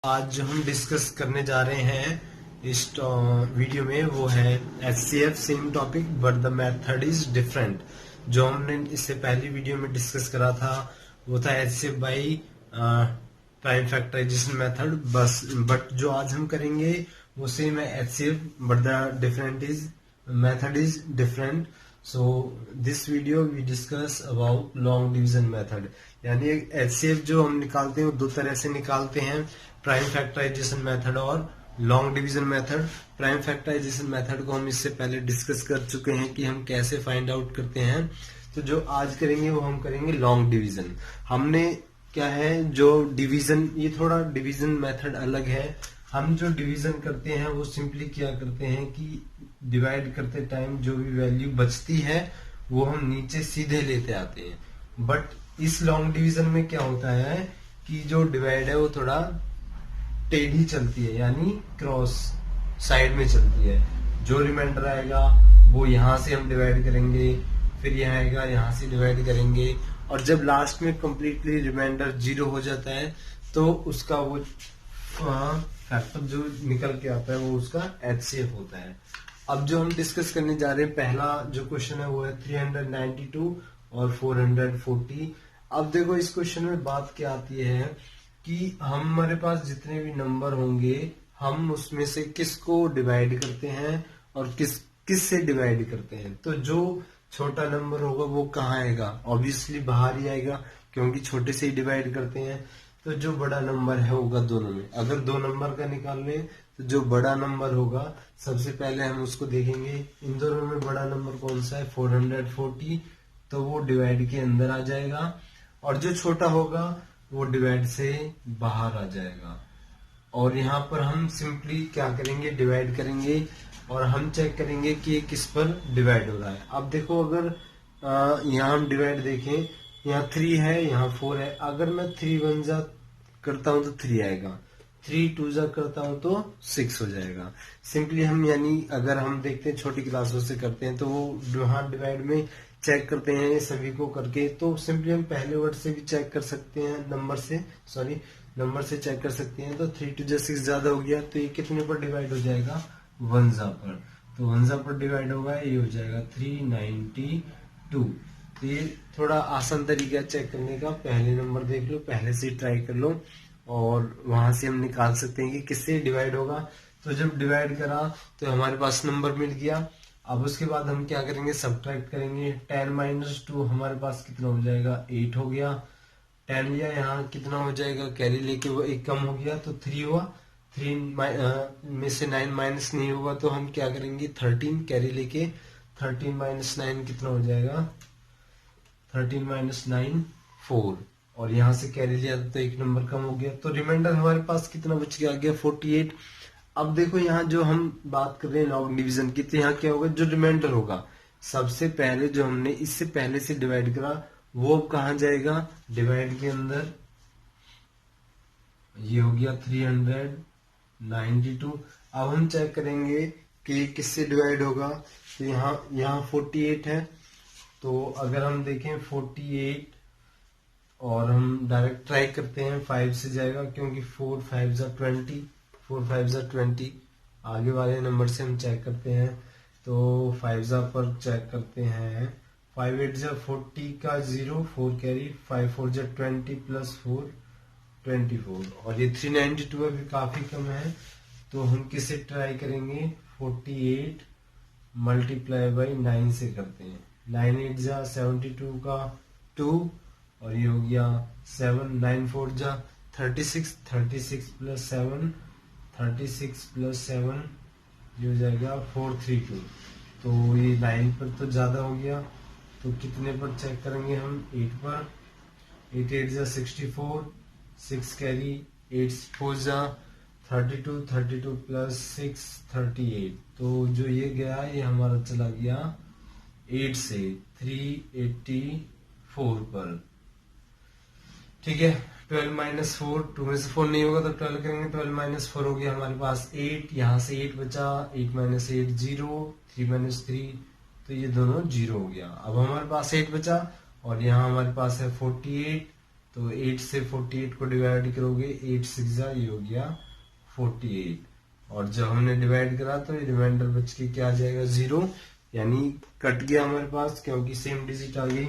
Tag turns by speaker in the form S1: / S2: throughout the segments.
S1: आज जो हम डिस्कस करने जा रहे हैं इस वीडियो में वो है HCF same topic but the method is different. जो हमने इससे पहली वीडियो में डिस्कस करा था वो था HCF by prime factorization method बस, बट जो आज हम करेंगे वो सेम है HCF but the different is method is different. So this video we discuss about long division method. यानी HCF जो हम निकालते हैं वो दो तरह से निकालते हैं, प्राइम फैक्टराइजेशन मेथड और long division method. Prime factorization method को हम इससे पहले डिस्कस कर चुके हैं कि हम कैसे फाइंड आउट करते हैं। तो जो आज करेंगे वो हम करेंगे लॉन्ग डिवीजन। हमने क्या है जो डिवीजन, ये थोड़ा डिवीजन मेथड अलग है। हम जो डिवीजन करते हैं वो सिंपली क्या करते हैं कि डिवाइड करते टाइम जो भी वैल्यू बचती है वो हम नीचे सीधे लेते आते हैं। बट इस लॉन्ग डिवीजन में क्या होता है कि जो डिवाइड है वो थोड़ा टेढ़ी चलती है, यानी क्रॉस साइड में चलती है। जो रिमाइंडर आएगा वो यहाँ से हम डिवाइड करेंगे, फिर यहाँ आएगा यहाँ से डिवाइड करेंगे, और जब लास्ट में कंप्लीटली रिमाइंडर 0 हो जाता है तो उसका वो फैक्टर जो निकल के आता है वो उसका HCF होता है। अब जो हम डिस्कस करने जा रहे हैं, पहला जो क्वेश्चन है वो है 392 और 440। अब देखो इस क्वेश्चन में बात क्या आती है कि हमारे पास जितने भी नंबर होंगे हम उसमें से किसको डिवाइड करते हैं और किस से डिवाइड करते हैं। तो जो छोटा नंबर होगा वो कहाँ आएगा, ऑब्वियसली बाहर ही आएगा क्योंकि छोटे से ही डिवाइड करते हैं। तो जो बड़ा नंबर है होगा दोनों में। अगर दो नंबर का निकाल लें तो जो बड़ा नंबर होगा सबसे पहले हम उसको देखेंगे। इन दोनों में बड़ा नंबर कौन सा है, 440, तो वो डिवाइड के अंदर आ जाएगा, और जो छोटा होगा वो डिवाइड से बाहर आ जाएगा। और यहाँ पर हम सिंपली क्या करेंगे, डिवाइड करेंगे और हम चेक करेंगे कि ये किस पर डिवाइड हो रहा है। अब देखो अगर यहाँ हम डिवाइड देखें, यहाँ 3 है, यहाँ 4 है। अगर मैं 3 1 जा करता हूँ तो 3 आएगा, 3 2 जा करता हूँ तो 6 हो जाएगा। सिंपली हम, यानी अगर हम देखते हैं छोटी क्लासों से करते हैं तो वो वहाँ डिवाइड में चेक करते हैं सभी को करके। तो सिंपली हम पहले वर्ड से भी चेक कर सकते हैं, नंबर से चेक कर सकते हैं। तो 3 2 जा 6 ज्यादा हो गया तो ये कितने पर डिवाइड हो जाएगा, 1 जा पर। तो 1 जा पर डिवाइड होगा, ये हो जाएगा 392। तो ये थोड़ा आसान तरीका है चेक करने का। पहले नंबर देख लो, पहले से ट्राई कर लो और वहां से हम निकाल सकते हैं कि किससे डिवाइड होगा। तो जब डिवाइड करा तो हमारे पास नंबर मिल गया। अब उसके बाद हम क्या करेंगे, सब्ट्रैक्ट करेंगे। 10 - 2 हमारे पास कितना हो जाएगा, 8 हो गया। 10 लिया, यहाँ कितना हो जाएगा, कैरी लेके वो 1 कम हो गया तो 3 हुआ। 3 में से 9 माइनस नहीं होगा तो हम क्या करेंगे, 13 कैरी लेके। 13 - 9 कितना हो जाएगा, 13 - 9 4, और यहाँ से कैरी लिया तो 1 नंबर कम हो गया। तो रिमाइंडर हमारे पास कितना बच गया, आ गया 48। अब देखो यहाँ जो हम बात कर रहे हैं लॉन्ग डिवीजन की, तो यहाँ क्या होगा, जो रिमाइंडर होगा सबसे पहले जो हमने इससे पहले से डिवाइड करा वो अब कहाँ जाएगा, डिवाइड के अंदर। ये हो गया 392। अब हम चेक करेंगे कि किससे डिवाइड होगा। तो यहाँ 48 है, तो अगर हम देखें 48 और हम डायरेक्ट ट्राई करते हैं, 5 से जाएगा क्योंकि 4 5 जा 20, 4 5 जा 20। आगे वाले नंबर से हम चेक करते हैं तो 5 जा पर चेक करते हैं। 5 8 जा 40 का 0, 4 कैरी, 5 4 जा 20 प्लस 4 24, और ये 392 अभी काफी कम है। तो हम किसे ट्राई करेंगे, 48 मल्टीप्लाई बाई 9 से करते हैं। 9 8 जा 72 का 2, और ये हो गया 7। 9 4 जा 36, 36 प्लस 7, 36 प्लस 7 ये हो जाएगा 432। तो ये 9 पर तो ज्यादा हो गया, तो कितने पर चेक करेंगे हम, 8 पर। 8 8 जा 64, 6 कैरी, 8 4 जा 32, 32 प्लस 6 38। तो जो ये गया ये हमारा चला गया 8 से 384 पर। ठीक है, 12 - 4, 2 में से 4 नहीं होगा तो 12 करेंगे। 12 - 4 हो गया हमारे पास 8, यहाँ से 8 बचा, 8 - 8 0, 3 - 3, तो ये दोनों 0 हो गया। अब हमारे पास 8 बचा और यहाँ हमारे पास है 48, तो तो 8 से 48 को डिवाइड करोगे, 8 6 ये हो गया 48, और जब हमने डिवाइड करा तो ये रिमाइंडर बच के क्या आ जाएगा 0, यानी कट गया हमारे पास क्योंकि सेम डिजिट आ गई।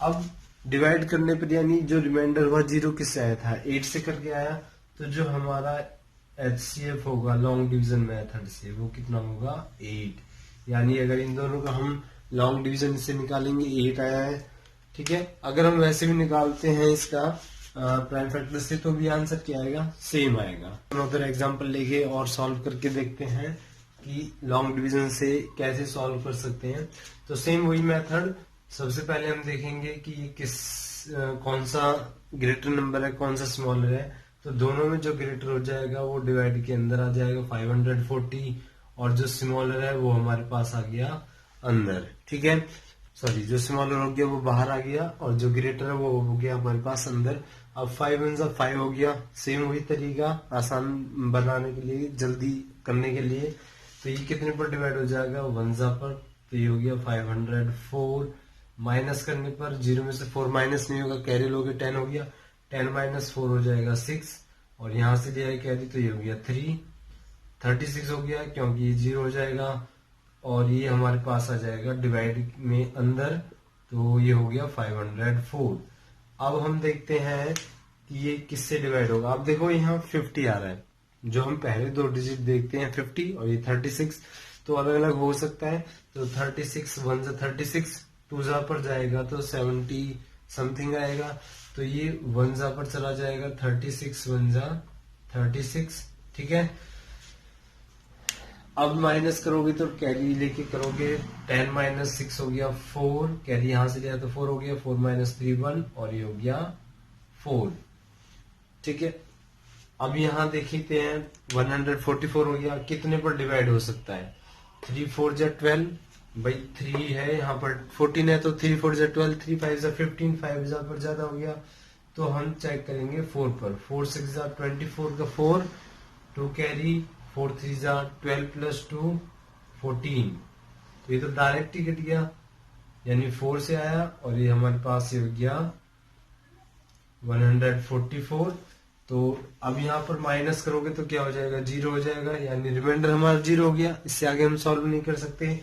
S1: अब डिवाइड करने पर यानी जो रिमाइंडर हुआ 0 किससे आया था, 8 से करके आया, तो जो हमारा HCF होगा लॉन्ग डिवीजन मेथड से वो कितना होगा 8, यानी अगर इन दोनों का हम लॉन्ग डिवीजन से निकालेंगे 8 आया है। ठीक है, अगर हम वैसे भी निकालते हैं इसका प्राइम फैक्टर से तो भी आंसर क्या आएगा, सेम आएगा। अनदर एग्जांपल लेके और सॉल्व करके देखते हैं कि लॉन्ग डिवीजन से कैसे सॉल्व कर सकते हैं। तो सेम वही मेथड, सबसे पहले हम देखेंगे कि कौन सा ग्रेटर नंबर है कौन सा स्मॉलर है, तो दोनों में जो ग्रेटर हो जाएगा वो डिवाइड के अंदर आ जाएगा 540, और जो स्मॉलर है वो हमारे पास आ गया अंदर। ठीक है, सॉरी, जो स्मॉलर हो गया वो बाहर आ गया और जो ग्रेटर है वो हो गया हमारे पास अंदर। अब 5 1 5 हो गया, सेम वही तरीका आसान बनाने के लिए, जल्दी करने के लिए। तो ये कितने पर डिवाइड हो जाएगा 1 पर, तो ये हो गया 504। माइनस करने पर 0 में से 4 माइनस नहीं होगा, कैरी लोगे 10 हो गया, 10 माइनस 4 हो जाएगा 6, और यहां से लिया है कैरी तो ये हो गया 3, 36 हो गया क्योंकि ये 0 हो जाएगा, और ये हमारे पास आ जाएगा डिवाइड में अंदर, तो ये हो गया 504। अब हम देखते हैं कि ये किससे डिवाइड होगा। अब देखो यहाँ 50 आ रहा है, जो हम पहले दो डिजिट देखते हैं 50 और ये 36, तो अलग अलग हो सकता है। तो 36 1 जा 36, 2 जा पर जाएगा तो 70 समथिंग आएगा, तो ये 1 जा पर चला जाएगा, 36 1 जा 36। ठीक है, अब माइनस करोगे तो कैरी लेके करोगे, 10 माइनस 6 हो गया 4, कैरी यहां से लिया तो 4 हो गया, 4 माइनस 3 1, और ये हो गया 4। ठीक है, अब यहां देखते हैं 144 हो गया, कितने पर डिवाइड हो सकता है, 3 4 जा 12, भाई 3 है यहाँ पर 14 है तो 3 4 जा 12, 3 5 जा 15, 5 जा पर ज्यादा हो गया, तो हम चेक करेंगे 4 पर, 4 6 जा 24 का 4, 2 कैरी, 4 3 जा 12 प्लस 2 14, तो ये तो डायरेक्ट ही कट गया, यानी 4 से आया, और ये हमारे पास ये हो गया 144। तो अब यहाँ पर माइनस करोगे तो क्या हो जाएगा, 0 हो जाएगा, यानी रिमाइंडर हमारा 0 हो गया, इससे आगे हम सॉल्व नहीं कर सकते।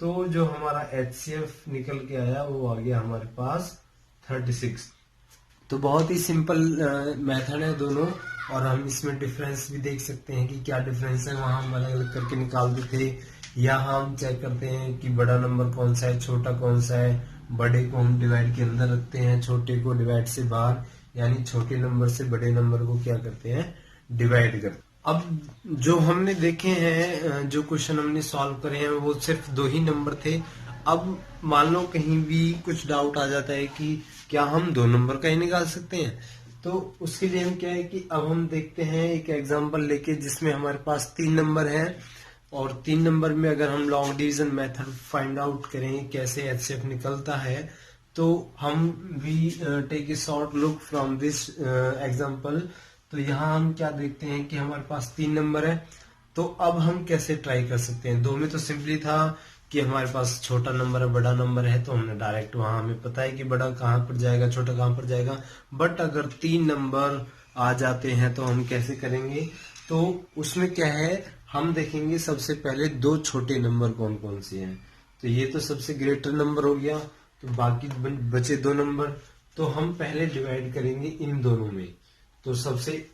S1: तो जो हमारा HCF निकल के आया वो आ गया हमारे पास 36। तो बहुत ही सिंपल मेथड है दोनों, और हम इसमें डिफरेंस भी देख सकते हैं कि क्या डिफरेंस है, वहां हम अलग अलग करके निकालते थे, या हम चेक करते हैं कि बड़ा नंबर कौन सा है छोटा कौन सा है, बड़े को हम डिवाइड के अंदर रखते हैं, छोटे को डिवाइड से बाहर, यानी छोटे नंबर से बड़े नंबर को क्या करते हैं, डिवाइड करते हैं। अब जो हमने देखे हैं, जो क्वेश्चन हमने सॉल्व करे हैं वो सिर्फ 2 ही नंबर थे। अब मान लो कहीं भी कुछ डाउट आ जाता है कि क्या हम 2 नंबर का ही निकाल सकते हैं, तो उसके लिए हम क्या है कि अब हम देखते हैं एक एग्जांपल लेके जिसमें हमारे पास 3 नंबर हैं, और 3 नंबर में अगर हम long division method find out करें कैसे HCF निकलता है, तो हम भी take a short look from this example. तो यहाँ हम क्या देखते हैं कि हमारे पास 3 नंबर है, तो अब हम कैसे ट्राई कर सकते हैं। 2 में तो सिंपली था कि हमारे पास छोटा नंबर है बड़ा नंबर है, तो हमने डायरेक्ट वहां हमें पता है कि बड़ा कहाँ पर जाएगा छोटा कहाँ पर जाएगा। बट अगर 3 नंबर आ जाते हैं तो हम कैसे करेंगे, तो उसमें क्या है, हम देखेंगे सबसे पहले 2 छोटे नंबर कौन कौन से हैं। तो ये तो सबसे ग्रेटर नंबर हो गया, तो बाकी बचे 2 नंबर, तो हम पहले डिवाइड करेंगे इन दोनों में। तो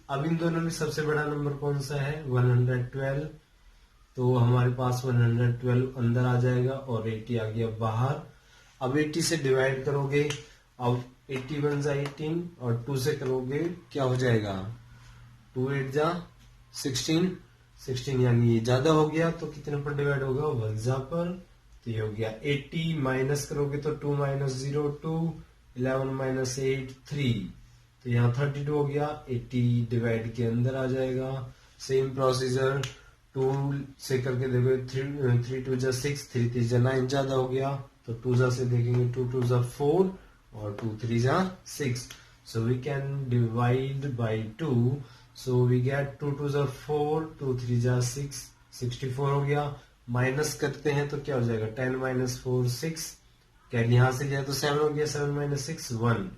S1: अब इन दोनों में सबसे बड़ा नंबर कौन सा है, 112, तो हमारे पास 112 अंदर आ जाएगा और 80 आ गया बाहर। अब 80 से डिवाइड करोगे, अब 81 जा 18 और 2 से करोगे क्या हो जाएगा, 2 8 जा 16, 16 यानी ये ज्यादा हो गया, तो कितने पर डिवाइड होगा, 1 जा पर, तो ये हो गया 80। माइनस करोगे तो 2 माइनस 0 2, 11 माइनस 8 3, तो यहाँ 32 हो गया, 80 डिवाइड के अंदर आ जाएगा। सेम प्रोसीजर 2 से करके देखो, 3 2 जा 6, 3 3 जा 9 ज्यादा हो गया, तो 2 जा से देखेंगे 2 2 जा 4 और 2 3 जा 6, so we can divide by 2, so we get 2 2 जा 4, 2 3 जा 6, 64 हो गया। माइनस करते हैं तो क्या हो जाएगा, 10 माइनस 4 6, क्या यहां से लिया तो 7 हो गया, 7 माइनस 6 1,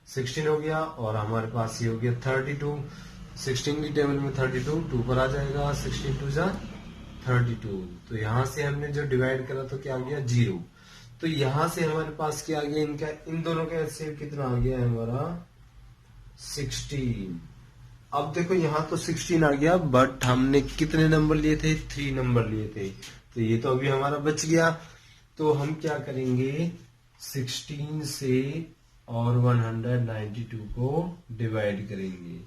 S1: 16 हो गया, और हमारे पास ये हो गया 32। 16 की टेबल में 32 2 पर आ जाएगा, 16 2 जा 32। तो यहां से हमने जो डिवाइड करा तो क्या आ गया 0। तो यहां से हमारे पास क्या आ गया, इनका इन दोनों का एचसीएफ कितना आ गया है हमारा 16। अब देखो यहाँ तो 16 आ गया, बट हमने कितने नंबर लिए थे, 3 नंबर लिए थे, तो ये तो अभी हमारा बच गया। तो हम क्या करेंगे, 16 से और 192 को डिवाइड करेंगे।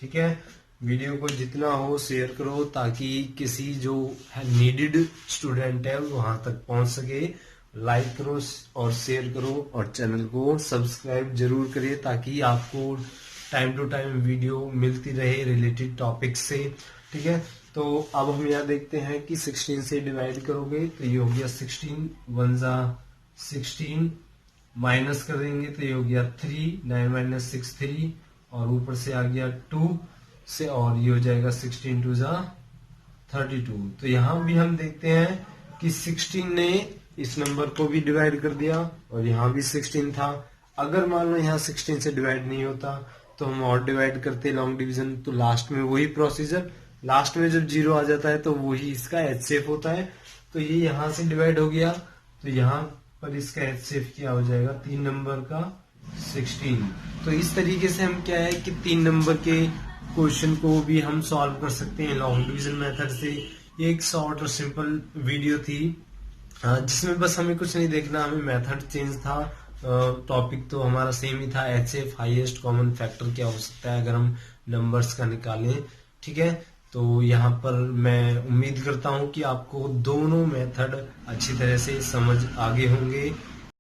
S1: ठीक है, वीडियो को जितना हो शेयर करो ताकि किसी जो नीडेड स्टूडेंट है वहां तक पहुंच सके। लाइक करो और शेयर करो, और चैनल को सब्सक्राइब जरूर करिए ताकि आपको टाइम टू टाइम वीडियो मिलती रहे रिलेटेड टॉपिक से। ठीक है, तो अब हम यहाँ देखते हैं कि 16 से डिवाइड करोगे तो ये हो गया 16 1 जा 16, माइनस कर देंगे तो ये हो गया 3, 9 माइनस 6 3, और ऊपर से आ गया 2 से, और ये हो जाएगा 16 2 जा 32। तो यहाँ भी हम देखते हैं कि 16 ने इस नंबर को भी डिवाइड कर दिया, और यहाँ भी 16 था। अगर मान लो यहाँ 16 से डिवाइड नहीं होता तो हम और डिवाइड करते लॉन्ग डिवीजन, तो लास्ट में वही प्रोसीजर, लास्ट में जब 0 आ जाता है तो वही इसका एचसीएफ होता है। तो ये यहाँ से डिवाइड हो गया, तो यहाँ पर इसका एचसीएफ क्या हो जाएगा 3 नंबर का 16। तो इस तरीके से हम क्या है कि 3 नंबर के क्वेश्चन को भी हम सॉल्व कर सकते हैं लॉन्ग डिवीजन मेथड से। ये एक शॉर्ट और सिंपल वीडियो थी जिसमें बस हमें कुछ नहीं देखना, हमें मेथड चेंज था, टॉपिक तो हमारा सेम ही था, एचसीएफ हाईएस्ट कॉमन फैक्टर क्या हो सकता है अगर हम नंबर्स का निकालें। ठीक है, तो यहाँ पर मैं उम्मीद करता हूँ कि आपको दोनों मेथड अच्छी तरह से समझ आगे होंगे।